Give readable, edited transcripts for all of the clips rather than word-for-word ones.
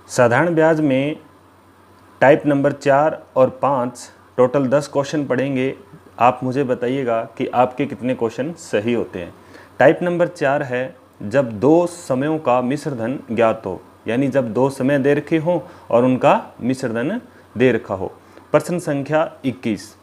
साधारण ब्याज में टाइप नंबर 4 और 5 टोटल 10 क्वेश्चन पढ़ेंगे। आप मुझे बताइएगा कि आपके कितने क्वेश्चन सही होते हैं। टाइप नंबर 4 है जब दो समयों का मिश्र धन ज्ञात हो, यानी जब दो समय दे रखे हों और उनका मिश्र धन दे रखा हो। प्रश्न संख्या 21,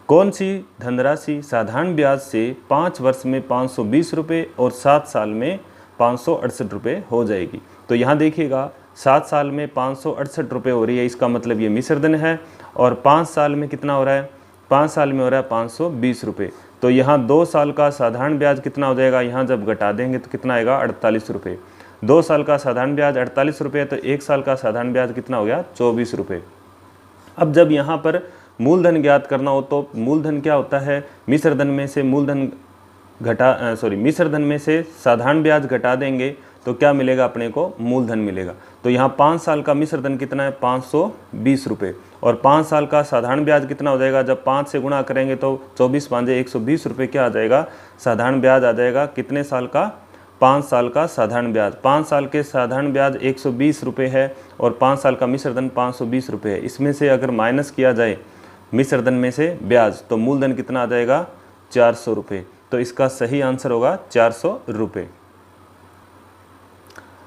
कौन सी धनराशि साधारण ब्याज से 5 वर्ष में 520 रुपये और 7 साल में 568 रुपये हो जाएगी। तो यहाँ देखिएगा 7 साल में 568 रुपये हो रही है, इसका मतलब ये मिश्र धन है। और 5 साल में कितना हो रहा है, 5 साल में हो रहा है 520 रुपये। तो यहाँ 2 साल का साधारण ब्याज कितना हो जाएगा, यहाँ जब घटा देंगे तो कितना आएगा 48 रुपये। 2 साल का साधारण ब्याज 48 रुपये, तो 1 साल का साधारण ब्याज कितना हो गया 24 रुपये। अब जब यहाँ पर मूलधन ज्ञात करना हो तो मूलधन क्या होता है, मिश्र धन में से मिश्र धन में से साधारण ब्याज घटा देंगे तो क्या मिलेगा अपने को, मूलधन मिलेगा। तो यहाँ 5 साल का मिश्र धन कितना है 520 रुपये और 5 साल का साधारण ब्याज कितना हो जाएगा, जब 5 से गुणा करेंगे तो 24 पाँचे 120 रुपये क्या आ जाएगा, साधारण ब्याज आ जाएगा। कितने साल का, 5 साल का साधारण ब्याज। 5 साल के साधारण ब्याज 120 रुपये है और 5 साल का मिश्र धन 520 रुपये है। इसमें से अगर माइनस किया जाए मिश्र धन में से ब्याज तो मूलधन कितना आ जाएगा 400 रुपये। तो इसका सही आंसर होगा 400 रुपये।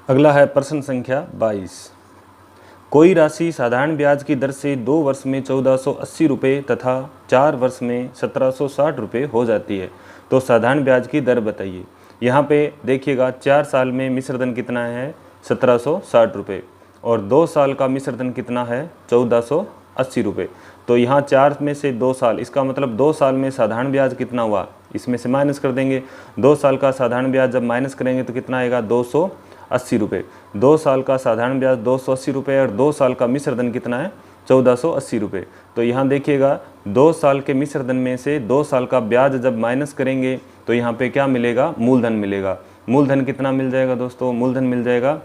अगला है प्रश्न संख्या 22, कोई राशि साधारण ब्याज की दर से 2 वर्ष में 1480 रुपये तथा 4 वर्ष में 1760 रुपये हो जाती है, तो साधारण ब्याज की दर बताइए। यहाँ पे देखिएगा 4 साल में मिश्र धन कितना है 1760 रुपये और 2 साल का मिश्र धन कितना है 1480 रुपये। तो यहाँ 4 में से 2 साल, इसका मतलब 2 साल में साधारण ब्याज कितना हुआ, इसमें से माइनस कर देंगे। 2 साल का साधारण ब्याज जब माइनस करेंगे तो कितना आएगा 280 रुपये। 2 साल का साधारण ब्याज 280 रुपये और 2 साल का मिश्र धन कितना है 1480 रुपये। तो यहाँ देखिएगा 2 साल के मिश्र धन में से 2 साल का ब्याज जब माइनस करेंगे तो यहाँ पे क्या मिलेगा, मूलधन मिलेगा। मूलधन कितना मिल जाएगा दोस्तों, मूलधन मिल जाएगा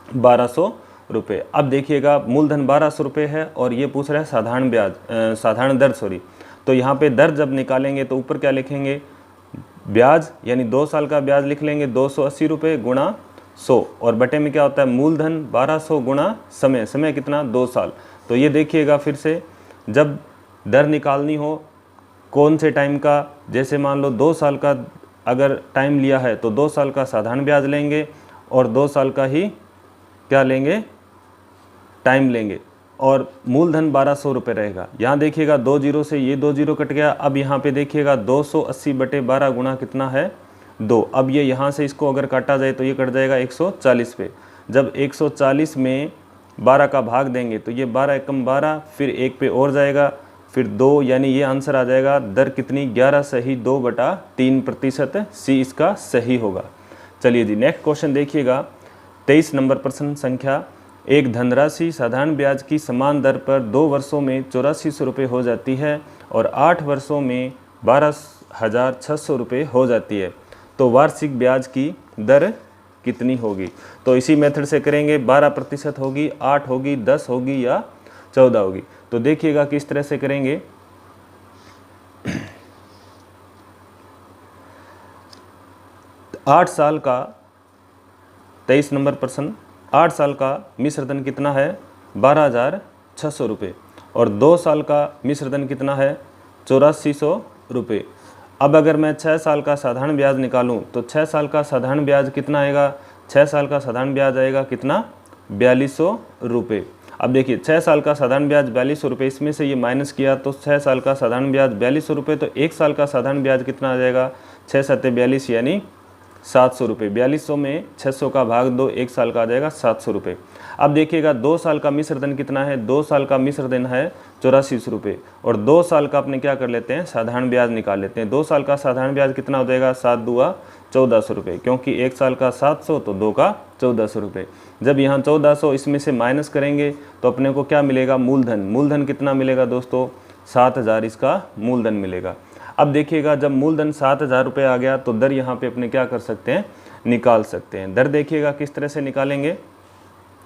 1200 रुपये। अब देखिएगा मूलधन 1200 रुपये है और ये पूछ रहा है साधारण ब्याज, साधारण दर तो यहाँ पे दर जब निकालेंगे तो ऊपर क्या लिखेंगे, ब्याज यानी 2 साल का ब्याज लिख लेंगे 280 रुपये गुणा 100 और बटे में क्या होता है मूलधन 1200 गुणा समय, समय कितना 2 साल। तो ये देखिएगा फिर से जब दर निकालनी हो कौन से टाइम का, जैसे मान लो 2 साल का अगर टाइम लिया है तो 2 साल का साधारण ब्याज लेंगे और 2 साल का ही क्या लेंगे, टाइम लेंगे और मूलधन 1200 रुपये रहेगा। यहाँ देखिएगा 2 जीरो से ये 2 जीरो कट गया। अब यहाँ पे देखिएगा 280 बटे 12 गुणा कितना है 2। अब ये यहाँ से इसको अगर काटा जाए तो ये कट जाएगा 140 पे। जब 140 में 12 का भाग देंगे तो ये 12 एकम 12, फिर 1 पे और जाएगा, फिर 2, यानी ये आंसर आ जाएगा दर कितनी 11 सही 2/3%। सी इसका सही होगा। चलिए जी नेक्स्ट क्वेश्चन देखिएगा 23 नंबर प्रश्न संख्या, एक धनराशि साधारण ब्याज की समान दर पर 2 वर्षों में 8400 रुपये हो जाती है और 8 वर्षों में 12,600 रुपये हो जाती है, तो वार्षिक ब्याज की दर कितनी होगी। तो इसी मेथड से करेंगे, 12% होगी, 8 होगी, 10 होगी या 14 होगी। तो देखिएगा किस तरह से करेंगे। 8 साल का 23 नंबर प्रश्न, 8 साल का मिश्र धन कितना है 12,600 रुपये और 2 साल का मिश्र धन कितना है 8400 रुपये। अब अगर मैं 6 साल का साधारण ब्याज निकालूं तो 6 साल का साधारण ब्याज कितना आएगा, 6 साल का साधारण ब्याज आएगा कितना 4200 रुपये। अब देखिए 6 साल का साधारण ब्याज 4200 रुपये, इसमें से ये माइनस किया तो 6 साल का साधारण ब्याज 4200 रुपये, तो 1 साल का साधारण ब्याज कितना आ जाएगा 6 सत्ते 42 यानी 700 रुपये। 4200 में 600 का भाग 2, 1 साल का आ जाएगा 700 रुपये। अब देखिएगा 2 साल का मिश्र धन कितना है, 2 साल का मिश्र धन है 8400 रुपये और 2 साल का अपने क्या कर लेते हैं साधारण ब्याज निकाल लेते हैं। 2 साल का साधारण ब्याज कितना हो जाएगा 7 दूआ 1400 रुपये, क्योंकि 1 साल का 700 तो 2 का 1400 रुपये। जब यहाँ 1400 इसमें से माइनस करेंगे तो अपने को क्या मिलेगा मूलधन, मूलधन कितना मिलेगा दोस्तों 7000 इसका मूलधन मिलेगा। अब देखिएगा जब मूलधन 7000 रुपये आ गया तो दर यहाँ पे अपने क्या कर सकते हैं निकाल सकते हैं। दर देखिएगा किस तरह से निकालेंगे,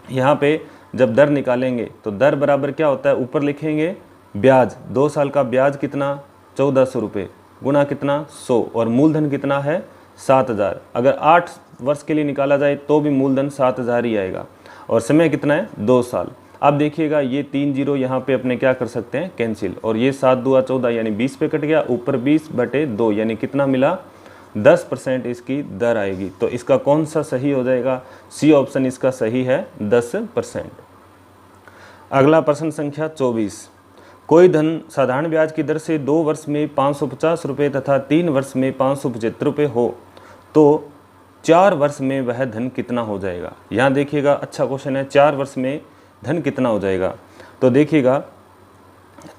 यहाँ पे जब दर निकालेंगे तो दर बराबर क्या होता है, ऊपर लिखेंगे ब्याज, 2 साल का ब्याज कितना 1400 रुपये गुणा कितना 100 और मूलधन कितना है 7000। अगर 8 वर्ष के लिए निकाला जाए तो भी मूलधन 7000 ही आएगा और समय कितना है 2 साल। अब देखिएगा ये 3 जीरो यहाँ पे अपने क्या कर सकते हैं कैंसिल, और ये 7 दूआ 14 यानी 20 पे कट गया, ऊपर 20/2 यानी कितना मिला 10% इसकी दर आएगी। तो इसका कौन सा सही हो जाएगा, सी ऑप्शन इसका सही है 10%। अगला प्रश्न संख्या 24, कोई धन साधारण ब्याज की दर से 2 वर्ष में 550 रुपये तथा 3 वर्ष में 575 रुपये हो तो 4 वर्ष में वह धन कितना हो जाएगा। यहाँ देखिएगा अच्छा क्वेश्चन है, 4 वर्ष में धन कितना हो जाएगा। तो देखिएगा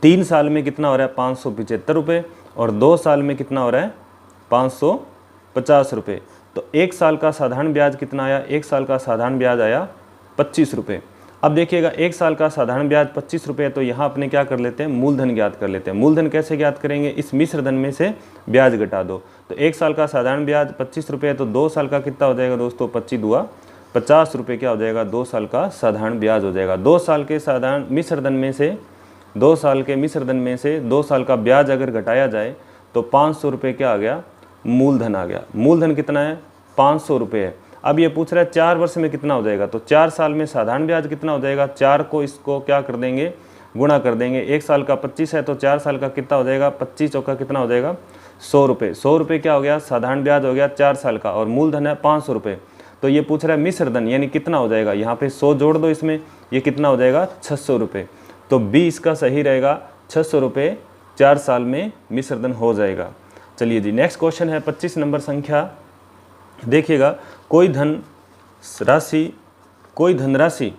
3 साल में कितना हो रहा है 575 रुपये और 2 साल में कितना हो रहा है 550 रुपये। तो 1 साल का साधारण ब्याज कितना आया, 1 साल का साधारण ब्याज आया 25 रुपये। अब देखिएगा 1 साल का साधारण ब्याज 25 रुपये, तो यहाँ अपने क्या कर लेते हैं मूलधन ज्ञात कर लेते हैं। मूलधन कैसे ज्ञात करेंगे, इस मिश्र धन में से ब्याज घटा दो। तो 1 साल का साधारण ब्याज 25 रुपये, तो 2 साल का कितना हो जाएगा दोस्तों 25 दूआ 50 रुपये क्या हो जाएगा 2 साल का साधारण ब्याज हो जाएगा। 2 साल के साधारण मिश्र धन में से 2 साल के मिश्र धन में से 2 साल का ब्याज अगर घटाया जाए तो 500 रुपये क्या आ गया मूलधन आ गया। मूलधन कितना है 500 रुपये है। अब ये पूछ रहा है 4 वर्ष में कितना हो जाएगा, तो 4 साल में साधारण ब्याज कितना हो जाएगा, 4 को इसको क्या कर देंगे गुणा कर देंगे। 1 साल का 25 है तो 4 साल का कितना हो जाएगा 25 चौका कितना हो जाएगा 100 रुपये। 100 रुपये क्या हो गया साधारण ब्याज हो गया 4 साल का, और मूलधन है 500 रुपये। तो ये पूछ रहा है मिश्र धन यानी कितना हो जाएगा, यहाँ पे 100 जोड़ दो इसमें, ये कितना हो जाएगा 600 रुपये। तो बी इसका सही रहेगा 600 रुपये 4 साल में मिश्र धन हो जाएगा। चलिए जी नेक्स्ट क्वेश्चन है 25 नंबर संख्या। देखिएगा कोई धनराशि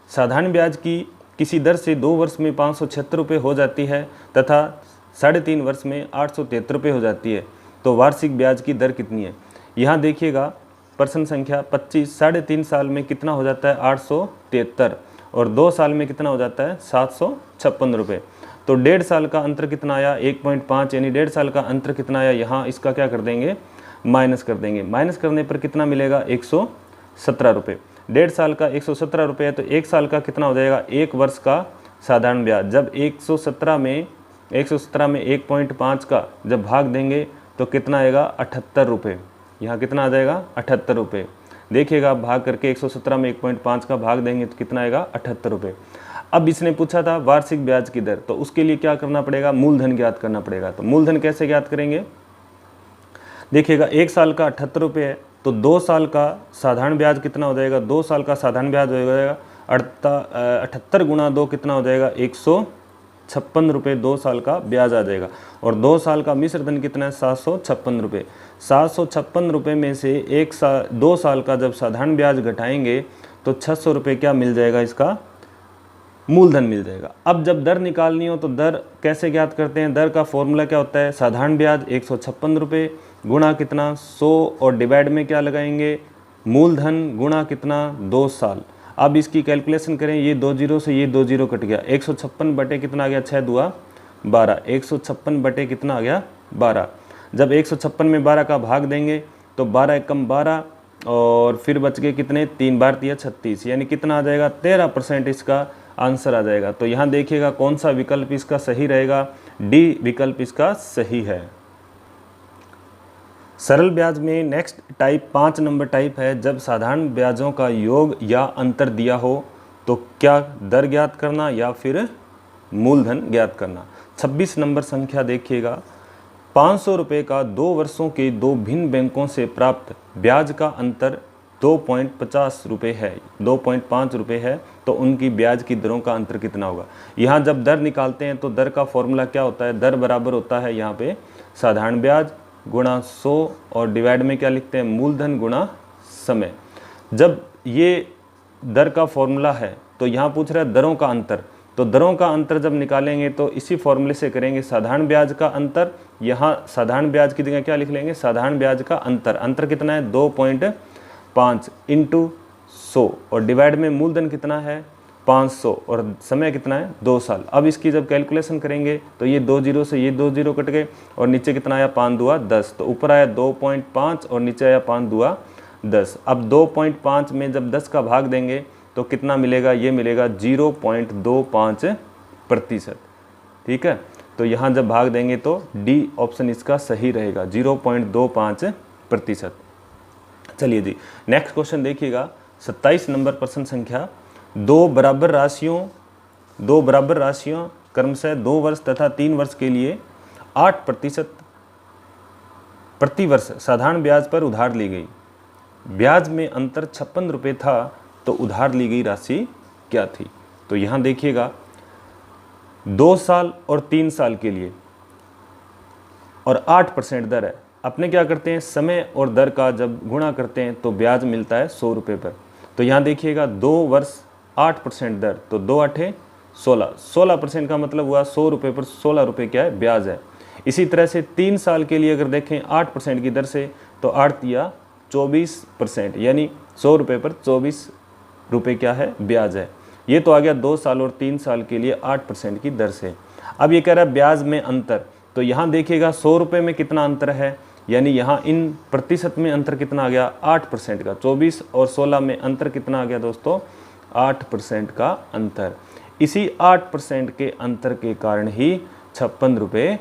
साधारण ब्याज की किसी दर से 2 वर्ष में 576 रुपये हो जाती है तथा 3.5 वर्ष में 873 रुपये हो जाती है, तो वार्षिक ब्याज की दर कितनी है। यहाँ देखिएगा प्रश्न संख्या 25, 3.5 साल में कितना हो जाता है 873 और 2 साल में कितना हो जाता है 756 रुपये। तो 1.5 साल का अंतर कितना आया 1.5 यानी 1.5 साल का अंतर कितना आया, यहाँ इसका क्या कर देंगे माइनस कर देंगे। माइनस करने पर कितना मिलेगा 117 रुपये। 1.5 साल का 117 रुपये है, तो 1 साल का कितना हो जाएगा 1 वर्ष का साधारण ब्याज। जब 117 में 1.5 का जब भाग देंगे तो कितना आएगा 78 रुपये। यहाँ कितना आ जाएगा 78 रुपये। देखिएगा भाग करके 117 में 1.5 का भाग देंगे तो कितना आएगा 78 रुपये। अब इसने पूछा था वार्षिक ब्याज की दर, तो उसके लिए क्या करना पड़ेगा मूलधन ज्ञात करना पड़ेगा। तो मूलधन कैसे ज्ञात करेंगे, देखिएगा 1 साल का 78 रुपये है, तो 2 साल का साधारण ब्याज कितना हो जाएगा 2 साल का साधारण ब्याज हो जाएगा 78 गुणा 2 कितना हो जाएगा 156 रुपये 2 साल का ब्याज आ जाएगा। और 2 साल का मिश्र धन कितना है 756 रुपये। 756 रुपये में से 2 साल का जब साधारण ब्याज घटाएंगे तो 600 रुपये क्या मिल जाएगा इसका मूलधन मिल जाएगा। अब जब दर निकालनी हो तो दर कैसे ज्ञात करते हैं, दर का फॉर्मूला क्या होता है साधारण ब्याज 156 रुपये गुणा कितना 100 और डिवाइड में क्या लगाएंगे मूलधन गुणा कितना 2 साल। अब इसकी कैलकुलेशन करें, ये 2 जीरो से ये 2 जीरो कट गया, 156 बटे कितना आ गया 6 दूआ 12, 156 बटे कितना आ गया 12। जब 156 में 12 का भाग देंगे तो 12 एकम 12 और फिर बच गए कितने 3 बार 3 36 यानी कितना आ जाएगा 13% इसका आंसर आ जाएगा। तो यहाँ देखिएगा कौन सा विकल्प इसका सही रहेगा, डी विकल्प इसका सही है। सरल ब्याज में नेक्स्ट टाइप 5 नंबर टाइप है, जब साधारण ब्याजों का योग या अंतर दिया हो तो क्या दर ज्ञात करना या फिर मूलधन ज्ञात करना। 26 नंबर संख्या देखिएगा 500 रुपये का 2 वर्षों के 2 भिन्न बैंकों से प्राप्त ब्याज का अंतर 2.50 रुपये है, 2.5 रुपये है, तो उनकी ब्याज की दरों का अंतर कितना होगा। यहाँ जब दर निकालते हैं तो दर का फॉर्मूला क्या होता है, दर बराबर होता है यहाँ पे साधारण ब्याज गुणा 100 और डिवाइड में क्या लिखते हैं मूलधन गुणा समय। जब ये दर का फॉर्मूला है तो यहाँ पूछ रहा है दरों का अंतर, तो दरों का अंतर जब निकालेंगे तो इसी फॉर्मूले से करेंगे साधारण ब्याज का अंतर, यहाँ साधारण ब्याज की जगह क्या लिख लेंगे साधारण ब्याज का अंतर, अंतर कितना है 2.5 इंटू 100 और डिवाइड में मूलधन कितना है 500 और समय कितना है 2 साल। अब इसकी जब कैलकुलेशन करेंगे तो ये 2 जीरो से ये 2 जीरो कट गए और नीचे कितना आया 5 दूआ 10, तो ऊपर आया 2.5 और नीचे आया 5 दूआ 10। अब 2.5 में जब 10 का भाग देंगे तो कितना मिलेगा, ये मिलेगा 0.25%। ठीक है, तो यहाँ जब भाग देंगे तो डी ऑप्शन इसका सही रहेगा 0.25%। चलिए जी नेक्स्ट क्वेश्चन देखिएगा 27 नंबर प्रश्न संख्या दो बराबर राशियों क्रमशः 2 वर्ष तथा 3 वर्ष के लिए 8% प्रति वर्ष साधारण ब्याज पर उधार ली गई। ब्याज में अंतर 56 रुपये था, तो उधार ली गई राशि क्या थी? तो यहाँ देखिएगा 2 साल और 3 साल के लिए और 8% दर है। अपने क्या करते हैं, समय और दर का जब गुणा करते हैं तो ब्याज मिलता है 100 रुपये पर। तो यहाँ देखिएगा 2 वर्ष 8% दर, तो 2 8 16, 16% का मतलब हुआ 100 रुपये पर 16 रुपये क्या है, ब्याज है। इसी तरह से 3 साल के लिए अगर देखें 8% की दर से, तो 8 दिया 24%, यानी 100 रुपये पर 24 रुपये क्या है, ब्याज है। ये तो आ गया 2 साल और 3 साल के लिए 8% की दर से। अब ये कह रहा है ब्याज में अंतर, तो यहाँ देखिएगा 100 रुपये में कितना अंतर है, यानी यहाँ इन प्रतिशत में अंतर कितना आ गया, 8% का। 24 और 16 में अंतर कितना आ गया दोस्तों, 8% का अंतर। इसी 8% के अंतर के कारण ही 56 रुपये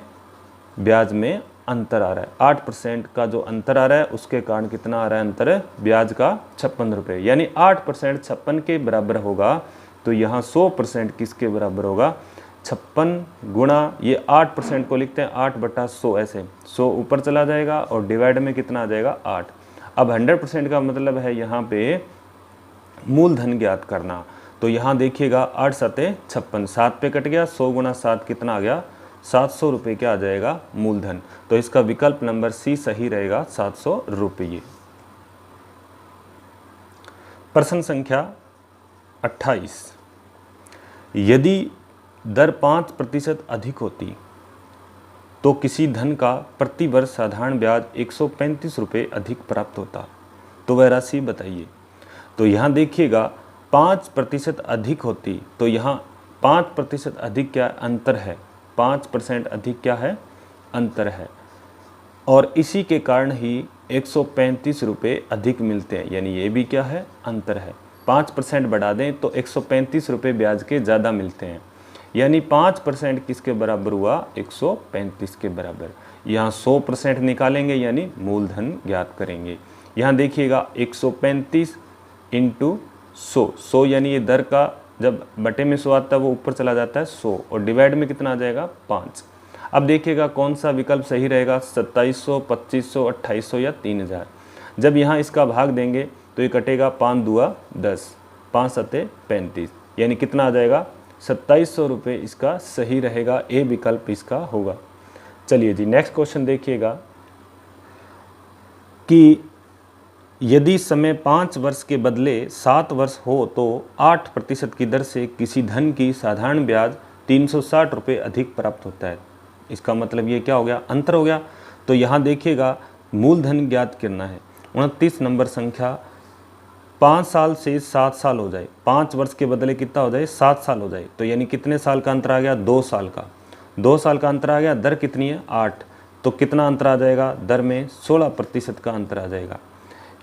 ब्याज में अंतर आ रहा है। 8% का जो अंतर आ रहा है उसके कारण कितना आ रहा है अंतर, ब्याज का 56 रुपये, यानी 8% 56 के बराबर होगा। तो यहाँ 100% किसके बराबर होगा, 56 गुणा ये 8% को लिखते हैं 8/100, ऐसे 100 ऊपर चला जाएगा और डिवाइड में कितना आ जाएगा, 8। अब 100% का मतलब है यहाँ पे मूलधन ज्ञात करना। तो यहाँ देखिएगा 8 7 56, 7 पे कट गया, 100 गुणा 7 कितना आ गया, 700 रुपये क्या आ जाएगा, मूलधन। तो इसका विकल्प नंबर सी सही रहेगा, 700 रुपये। प्रश्न संख्या 28, यदि दर 5% अधिक होती तो किसी धन का प्रति वर्ष साधारण ब्याज 135 रुपये अधिक प्राप्त होता, तो वह राशि बताइए। तो यहाँ देखिएगा 5% अधिक होती, तो यहाँ 5% अधिक क्या अंतर है, 5% अधिक क्या है, अंतर है, और इसी के कारण ही 135 रुपये अधिक मिलते हैं, यानी ये भी क्या है, अंतर है। 5% बढ़ा दें तो 135 रुपये ब्याज के ज़्यादा मिलते हैं, यानी 5% किसके बराबर हुआ, 135 के बराबर। यहाँ 100% निकालेंगे यानी मूलधन ज्ञात करेंगे। यहाँ देखिएगा 135 इंटू 100 यानी ये दर का जब बटे में 100 आता है वो ऊपर चला जाता है 100, और डिवाइड में कितना आ जाएगा, 5। अब देखिएगा कौन सा विकल्प सही रहेगा, 2700, 2500, 2800 या 3000। जब यहाँ इसका भाग देंगे तो ये कटेगा 5 दूआ 10, 5 7 35, यानी कितना आ जाएगा, 2700 रुपये इसका सही रहेगा, ए विकल्प इसका होगा। चलिए जी नेक्स्ट क्वेश्चन देखिएगा कि यदि समय 5 वर्ष के बदले 7 वर्ष हो तो 8% की दर से किसी धन की साधारण ब्याज 360 रुपये अधिक प्राप्त होता है। इसका मतलब ये क्या हो गया, अंतर हो गया। तो यहाँ देखिएगा मूलधन ज्ञात करना है। 29 नंबर संख्या, 5 साल से 7 साल हो जाए, 5 वर्ष के बदले कितना हो जाए, 7 साल हो जाए, तो यानी कितने साल का अंतर आ गया, 2 साल का। 2 साल का अंतर आ गया, दर कितनी है, 8, तो कितना अंतर आ जाएगा, दर में 16% का अंतर आ जाएगा।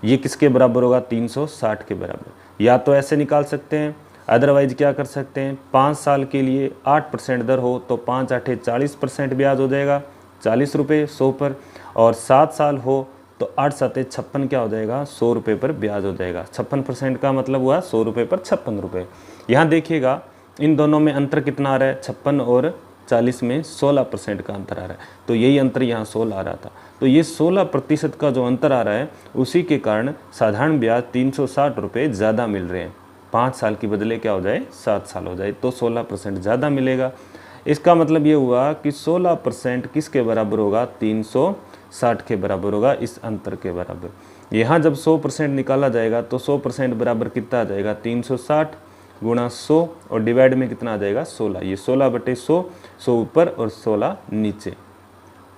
ये किसके बराबर होगा, 360 के बराबर। या तो ऐसे निकाल सकते हैं, अदरवाइज क्या कर सकते हैं, 5 साल के लिए 8% दर हो तो 5 8 40% ब्याज हो जाएगा, 40 रुपये 100 पर, और 7 साल हो तो 8 7 56 क्या हो जाएगा, 100 रुपये पर ब्याज हो जाएगा। 56% का मतलब हुआ 100 रुपये पर 56 रुपये। यहाँ देखिएगा इन दोनों में अंतर कितना आ रहा है, 56 और 40 में 16% का अंतर आ रहा है, तो यही अंतर यहाँ 16 आ रहा था। तो ये 16% का जो अंतर आ रहा है उसी के कारण साधारण ब्याज 360 रुपये ज़्यादा मिल रहे हैं। 5 साल की बदले क्या हो जाए, 7 साल हो जाए, तो 16% ज़्यादा मिलेगा। इसका मतलब ये हुआ कि 16% किसके बराबर होगा, 360 के बराबर होगा, इस अंतर के बराबर। यहाँ जब 100% निकाला जाएगा तो 100% बराबर कितना आ जाएगा, 360 गुणा 100, और डिवाइड में कितना आ जाएगा, 16। ये 16/100, 100 ऊपर और 16 नीचे।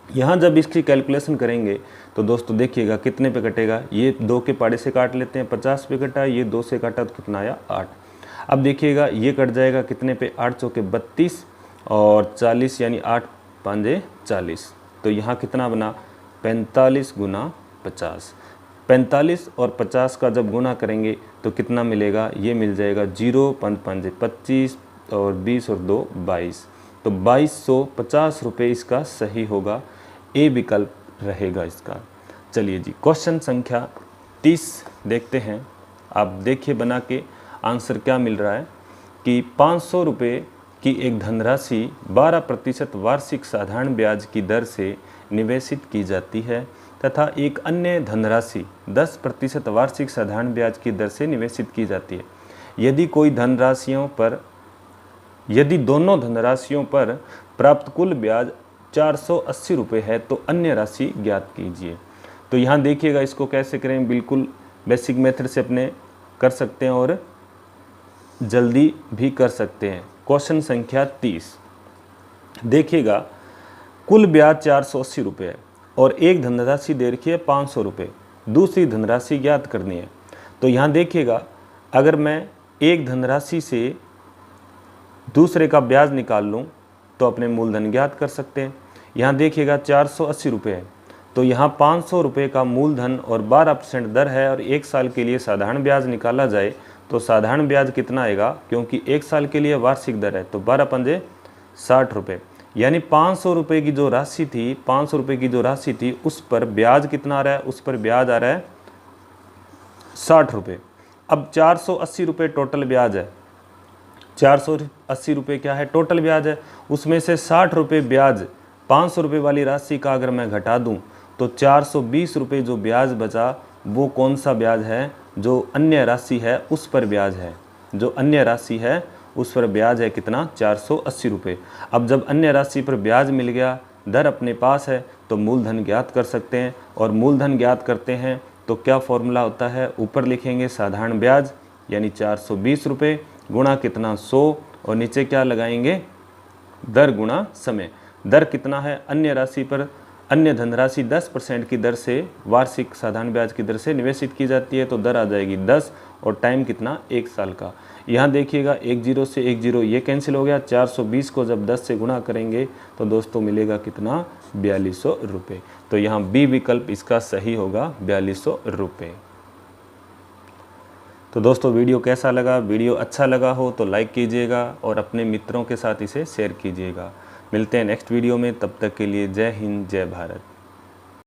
यहाँ जब इसकी कैलकुलेशन करेंगे तो दोस्तों देखिएगा कितने पे कटेगा, ये 2 के पाड़े से काट लेते हैं, 50 पे कटा, ये 2 से काटा तो कितना आया, 8। अब देखिएगा ये कट जाएगा कितने पे, 8 चौके 32 और 40 यानी 8 5 40, तो यहाँ कितना बना, 45 गुना 50। 45 और 50 का जब गुना करेंगे तो कितना मिलेगा, ये मिल जाएगा 0 5 5 25 और 20 और 2 22, तो 2250 रुपये इसका सही होगा, ए विकल्प रहेगा इसका। चलिए जी क्वेश्चन संख्या 30 देखते हैं। आप देखिए बना के, आंसर क्या मिल रहा है कि 500 रुपये की एक धनराशि 12% वार्षिक साधारण ब्याज की दर से निवेशित की जाती है तथा एक अन्य धनराशि 10% वार्षिक साधारण ब्याज की दर से निवेशित की जाती है। यदि दोनों धनराशियों पर प्राप्त कुल ब्याज 480 रुपये है तो अन्य राशि ज्ञात कीजिए। तो यहाँ देखिएगा इसको कैसे करें, बिल्कुल बेसिक मेथड से अपने कर सकते हैं और जल्दी भी कर सकते हैं। क्वेश्चन संख्या 30 देखिएगा, कुल ब्याज 480 रुपये है और एक धनराशि दे रखी है 500 रुपये, दूसरी धनराशि ज्ञात करनी है। तो यहाँ देखिएगा, अगर मैं एक धनराशि से दूसरे का ब्याज निकाल लूँ तो अपने मूलधन ज्ञात कर सकते हैं। यहाँ देखिएगा 480 रुपये है, तो यहाँ 500 रुपये का मूलधन और 12% दर है और एक साल के लिए साधारण ब्याज निकाला जाए तो साधारण ब्याज कितना आएगा, क्योंकि एक साल के लिए वार्षिक दर है तो 12 पंजे 60 रुपये, यानी 500 रुपये की जो राशि थी 500 रुपये की जो राशि थी उस पर ब्याज कितना आ रहा है, उस पर ब्याज आ रहा है 60 रुपये। अब 480 रुपये टोटल ब्याज है, 480 रुपये क्या है टोटल ब्याज है, उसमें से 60 रुपये ब्याज 500 रुपये वाली राशि का अगर मैं घटा दूं तो 420 रुपये जो ब्याज बचा वो कौन सा ब्याज है, जो अन्य राशि है उस पर ब्याज है, जो अन्य राशि है उस पर ब्याज है कितना, 480 रुपये। अब जब अन्य राशि पर ब्याज मिल गया, दर अपने पास है तो मूलधन ज्ञात कर सकते हैं और मूलधन ज्ञात करते हैं तो क्या फॉर्मूला होता है, ऊपर लिखेंगे साधारण ब्याज यानी 420 रुपये गुणा कितना 100 और नीचे क्या लगाएंगे, दर गुणा समय। दर कितना है, अन्य राशि पर अन्य धनराशि 10% की दर से वार्षिक साधारण ब्याज की दर से निवेशित की जाती है तो दर आ जाएगी 10 और टाइम कितना, 1 साल का। यहाँ देखिएगा 1 0 से 1 0 ये कैंसिल हो गया, 420 को जब 10 से गुणा करेंगे तो दोस्तों मिलेगा कितना, 4200 रुपये। तो यहाँ बी विकल्प इसका सही होगा, 4200 रुपये। तो दोस्तों वीडियो कैसा लगा, वीडियो अच्छा लगा हो तो लाइक कीजिएगा और अपने मित्रों के साथ इसे शेयर कीजिएगा। मिलते हैं नेक्स्ट वीडियो में, तब तक के लिए जय हिंद जय भारत।